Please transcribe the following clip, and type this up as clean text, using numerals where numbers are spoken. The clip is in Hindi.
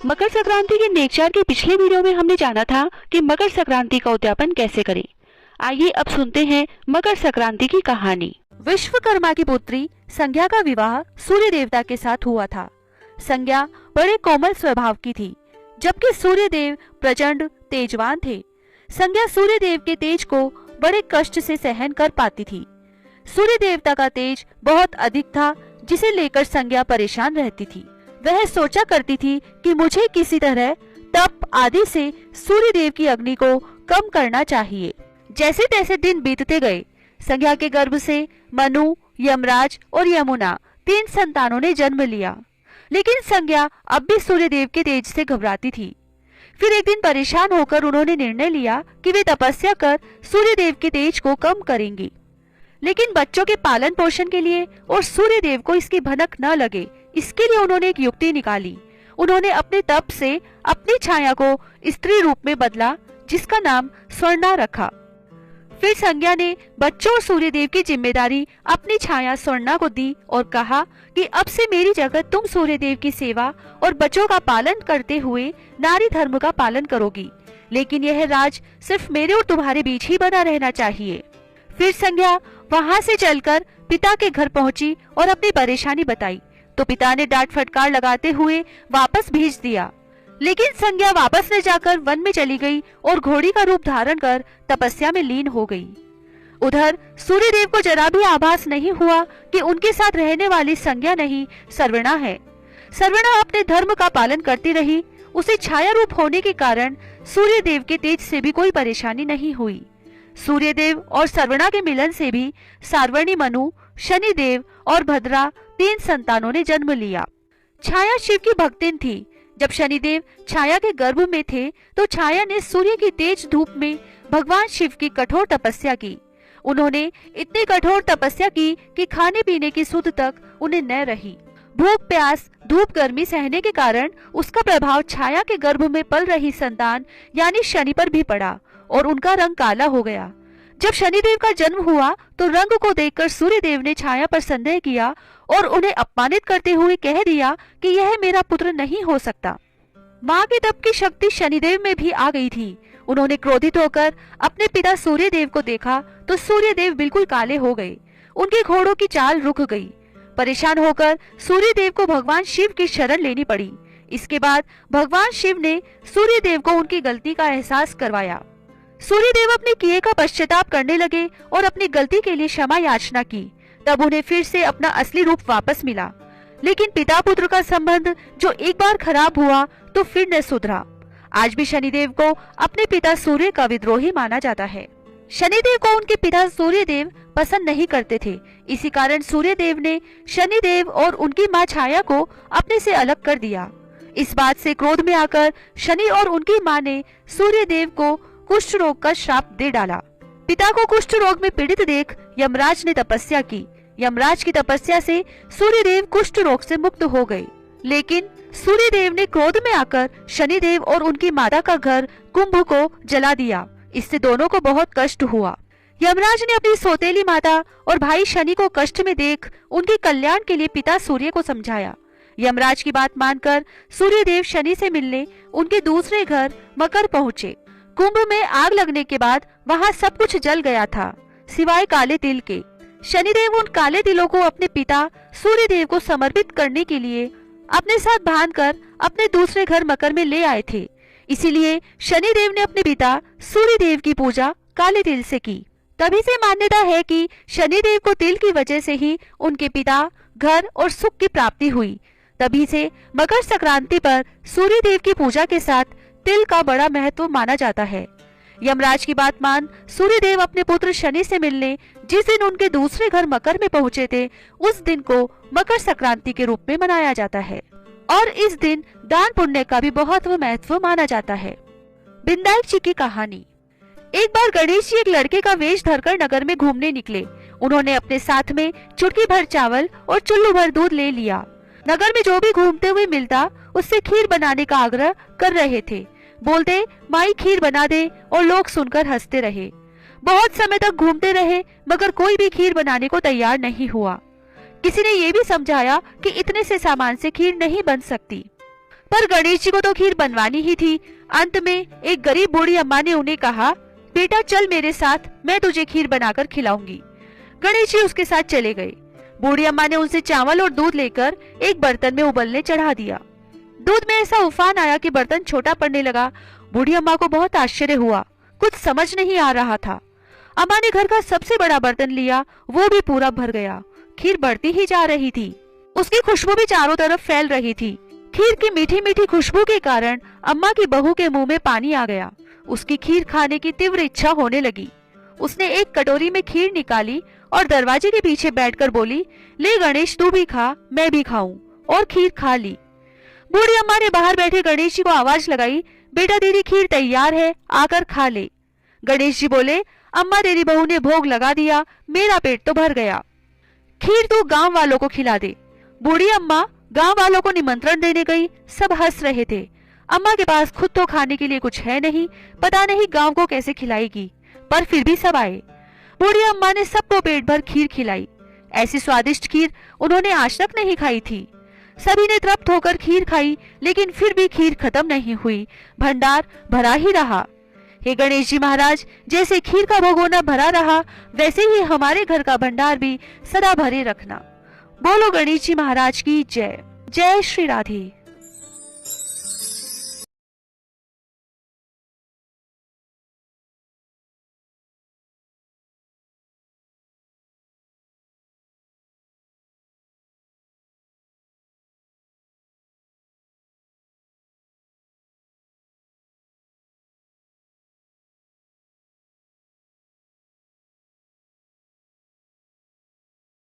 मकर संक्रांति के नेकचार के पिछले वीडियो में हमने जाना था कि मकर संक्रांति का उद्यापन कैसे करें। आइए अब सुनते हैं मकर संक्रांति की कहानी। विश्वकर्मा की पुत्री संज्ञा का विवाह सूर्य देवता के साथ हुआ था। संज्ञा बड़े कोमल स्वभाव की थी, जबकि सूर्य देव प्रचंड तेजवान थे। संज्ञा सूर्य देव के तेज को बड़े कष्ट से सहन कर पाती थी। सूर्य देवता का तेज बहुत अधिक था, जिसे लेकर संज्ञा परेशान रहती थी। वह सोचा करती थी कि मुझे किसी तरह तप आदि से सूर्य देव की अग्नि को कम करना चाहिए। जैसे तैसे दिन बीतते गए। संज्ञा के गर्भ से मनु, यमराज और यमुना 3 संतानों ने जन्म लिया, लेकिन संज्ञा अब भी सूर्य देव के तेज से घबराती थी। फिर एक दिन परेशान होकर उन्होंने निर्णय लिया कि वे तपस्या कर सूर्य देव के तेज को कम करेंगी। लेकिन बच्चों के पालन पोषण के लिए और सूर्य देव को इसकी भनक न लगे, इसके लिए उन्होंने एक युक्ति निकाली। उन्होंने अपने तप से अपनी छाया को स्त्री रूप में बदला, जिसका नाम स्वर्णा रखा। फिर संज्ञा ने बच्चों और सूर्य देव की जिम्मेदारी अपनी छाया स्वर्णा को दी और कहा कि अब से मेरी जगह तुम सूर्य देव की सेवा और बच्चों का पालन करते हुए नारी धर्म का पालन करोगी, लेकिन यह राज सिर्फ मेरे और तुम्हारे बीच ही बना रहना चाहिए। फिर संज्ञा वहां से चलकर पिता के घर पहुंची और अपनी परेशानी बताई, तो पिता ने डांट फटकार लगाते हुए वापस भेज दिया। लेकिन संज्ञा वापस न जाकर वन में चली गई और घोड़ी का रूप धारण कर तपस्या में लीन हो गई। उधर सूर्य देव को जरा भी आभास नहीं हुआ कि उनके साथ रहने वाली संज्ञा नहीं, सर्वणा है। सर्वणा अपने धर्म का पालन करती रही। उसे छाया रूप होने के कारण सूर्य देव के तेज से भी कोई परेशानी नहीं हुई। सूर्य देव और सर्वणा के मिलन से भी सार्वणी, मनु, शनि देव और भद्रा 3 संतानों ने जन्म लिया। छाया शिव की भक्तिन थी। जब शनिदेव छाया के गर्भ में थे, तो छाया ने सूर्य की तेज धूप में भगवान शिव की कठोर तपस्या की। उन्होंने इतनी कठोर तपस्या की कि खाने पीने की सुध तक उन्हें न रही। भूख प्यास धूप गर्मी सहने के कारण उसका प्रभाव छाया के गर्भ में पल रही संतान यानी शनि पर भी पड़ा और उनका रंग काला हो गया। जब शनिदेव का जन्म हुआ तो रंग को देखकर सूर्य देव ने छाया पर संदेह किया और उन्हें अपमानित करते हुए कह दिया कि यह मेरा पुत्र नहीं हो सकता। माँ के तप की शक्ति शनिदेव में भी आ गई थी। उन्होंने क्रोधित होकर अपने पिता सूर्य देव को देखा तो सूर्य देव बिल्कुल काले हो गए। उनके घोड़ों की चाल रुक गई। परेशान होकर सूर्य देव को भगवान शिव की शरण लेनी पड़ी। इसके बाद भगवान शिव ने सूर्य देव को उनकी गलती का एहसास करवाया। सूर्य देव अपने किए का पश्चाताप करने लगे और अपनी गलती के लिए क्षमा याचना की। तब उन्हें फिर से अपना असली रूप वापस मिला। लेकिन पिता पुत्र का संबंध जो एक बार खराब हुआ तो फिर न सुधरा। आज भी शनिदेव को अपने पिता सूर्य का विद्रोही माना जाता है। शनिदेव को उनके पिता सूर्य देव पसंद नहीं करते थे। इसी कारण सूर्य देव ने शनिदेव और उनकी माँ छाया को अपने से अलग कर दिया। इस बात से क्रोध में आकर शनि और उनकी माँ ने सूर्य देव को कुष्ठ रोग का श्राप दे डाला। पिता को कुष्ठ रोग में पीड़ित देख यमराज ने तपस्या की। यमराज की तपस्या से सूर्य देव कुष्ठ रोग से मुक्त हो गए। लेकिन सूर्य देव ने क्रोध में आकर शनिदेव और उनकी माता का घर कुंभ को जला दिया। इससे दोनों को बहुत कष्ट हुआ। यमराज ने अपनी सौतेली माता और भाई शनि को कष्ट में देख उनके कल्याण के लिए पिता सूर्य को समझाया। यमराज की बात मानकर सूर्य देव शनि से मिलने उनके दूसरे घर मकर पहुँचे। कुंभ में आग लगने के बाद वहां सब कुछ जल गया था, सिवाय काले तिल के। शनिदेव उन काले तिलों को अपने पिता सूर्य देव को समर्पित करने के लिए अपने साथ बांधकर अपने दूसरे घर मकर में ले आए थे। इसीलिए शनिदेव ने अपने पिता सूर्य देव की पूजा काले तिल से की। तभी से मान्यता है कि शनिदेव को तिल की वजह से ही उनके पिता, घर और सुख की प्राप्ति हुई। तभी से मकर संक्रांति पर सूर्य देव की पूजा के साथ तिल का बड़ा महत्व माना जाता है। यमराज की बात मान सूर्य देव अपने पुत्र शनि से मिलने जिस दिन उनके दूसरे घर मकर में पहुंचे थे, उस दिन को मकर संक्रांति के रूप में मनाया जाता है और इस दिन दान पुण्य का भी बहुत महत्व माना जाता है। बिंदाई जी की कहानी। एक बार गणेश जी एक लड़के का वेश धरकर नगर में घूमने निकले। उन्होंने अपने साथ में चुटकी भर चावल और चुल्लू भर दूध ले लिया। नगर में जो भी घूमते हुए मिलता उससे खीर बनाने का आग्रह कर रहे थे। बोलते, माई खीर बना दे, और लोग सुनकर हंसते रहे। बहुत समय तक घूमते रहे मगर कोई भी खीर बनाने को तैयार नहीं हुआ। किसी ने ये भी समझाया कि इतने से सामान से खीर नहीं बन सकती। पर गणेश जी को तो खीर बनवानी ही थी। अंत में एक गरीब बूढ़ी अम्मा ने उन्हें कहा, बेटा चल मेरे साथ, मैं तुझे खीर बनाकर खिलाऊंगी। गणेश जी उसके साथ चले गए। बूढ़ी अम्मा ने उनसे चावल और दूध लेकर एक बर्तन में उबलने चढ़ा दिया। दूध में ऐसा उफान आया कि बर्तन छोटा पड़ने लगा। बूढ़ी अम्मा को बहुत आश्चर्य हुआ, कुछ समझ नहीं आ रहा था। अम्मा ने घर का सबसे बड़ा बर्तन लिया, वो भी पूरा भर गया। खीर बढ़ती ही जा रही थी, उसकी खुशबू भी चारों तरफ फैल रही थी। खीर की मीठी मीठी खुशबू के कारण अम्मा की बहू के मुंह में पानी आ गया। उसकी खीर खाने की तीव्र इच्छा होने लगी। उसने एक कटोरी में खीर निकाली और दरवाजे के पीछे बैठकर बोली, ले गणेश तू भी खा, मैं भी खाऊं, और खीर खा ली। बूढ़ी अम्मा ने बाहर बैठे गणेश जी को आवाज लगाई, बेटा तेरी खीर तैयार है, आकर खा ले। गणेश जी बोले, अम्मा तेरी बहू ने भोग लगा दिया, मेरा पेट तो भर गया, खीर तू गांव वालों को खिला दे। बूढ़ी अम्मा गांव वालों को निमंत्रण देने गई। सब हंस रहे थे। अम्मा के पास खुद तो खाने के लिए कुछ है नहीं, पता नहीं गांव को कैसे खिलाएगी, पर फिर भी सब आए। बूढ़ी अम्मा ने सबको पेट भर खीर खिलाई। ऐसी स्वादिष्ट खीर उन्होंने आज तक नहीं खाई थी। सभी ने तृप्त होकर खीर खाई, लेकिन फिर भी खीर खत्म नहीं हुई, भंडार भरा ही रहा। हे गणेश जी महाराज, जैसे खीर का भगोना भरा रहा, वैसे ही हमारे घर का भंडार भी सदा भरे रखना। बोलो गणेश जी महाराज की जय। जय श्री राधे।